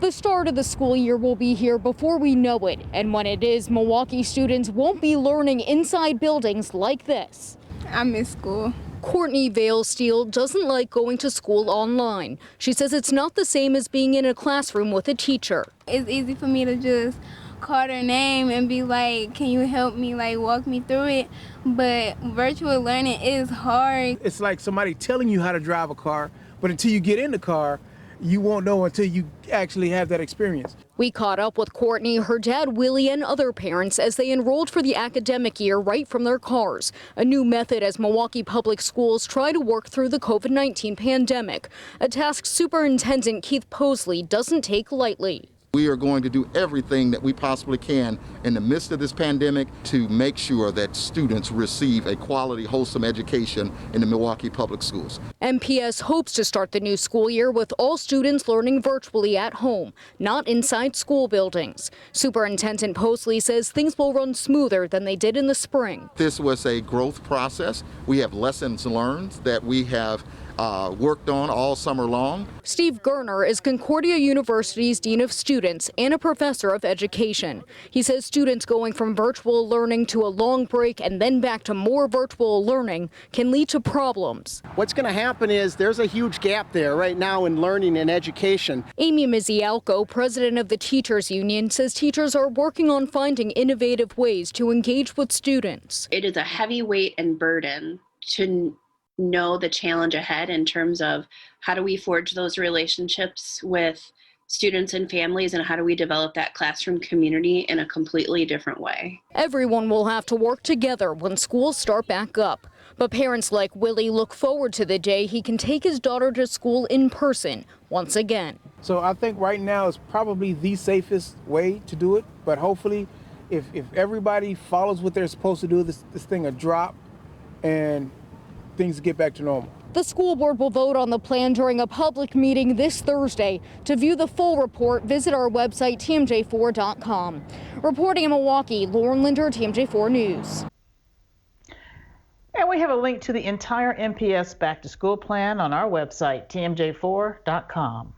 The start of the school year will be here before we know it, and when it is, Milwaukee students won't be learning inside buildings like this. I miss school. Courtney VALS-STEELE doesn't like going to school online. She says it's not the same as being in a classroom with a teacher. It's easy for me to just call their name and be like, can you help me, like walk me through it? But virtual learning is hard. It's like somebody telling you how to drive a car, but until you get in the car, you won't know until you actually have that experience. We caught up with Courtney, her dad Willie, and other parents as they enrolled for the academic year right from their cars. A new method as Milwaukee Public Schools try to work through the COVID-19 pandemic, a task Superintendent Keith POSLEY doesn't take lightly. We are going to do everything that we possibly can in the midst of this pandemic to make sure that students receive a quality, wholesome education in the Milwaukee Public Schools. MPS hopes to start the new school year with all students learning virtually at home, not inside school buildings. Superintendent POSLEY says things will run smoother than they did in the spring. This was a growth process. We have lessons learned that we have worked on all summer long. Steve Gerner is Concordia University's Dean of Students and a professor of education. He says students going from virtual learning to a long break and then back to more virtual learning can lead to problems. What's going to happen is there's a huge gap there right now in learning and education. Amy MIZIALKO, president of the Teachers Union, says teachers are working on finding innovative ways to engage with students. It is a heavy weight and burden to know the challenge ahead in terms of how do we forge those relationships with students and families, and how do we develop that classroom community in a completely different way. Everyone will have to work together when schools start back up. But parents like Willie look forward to the day he can take his daughter to school in person once again. So I think right now is probably the safest way to do it, but hopefully if everybody follows what they're supposed to do, this thing will drop and things get back to normal. The school board will vote on the plan during a public meeting this Thursday. To view the full report, visit our website, tmj4.com. Reporting in Milwaukee, Lauren Linder, TMJ4 News. And we have a link to the entire MPS back to school plan on our website, tmj4.com.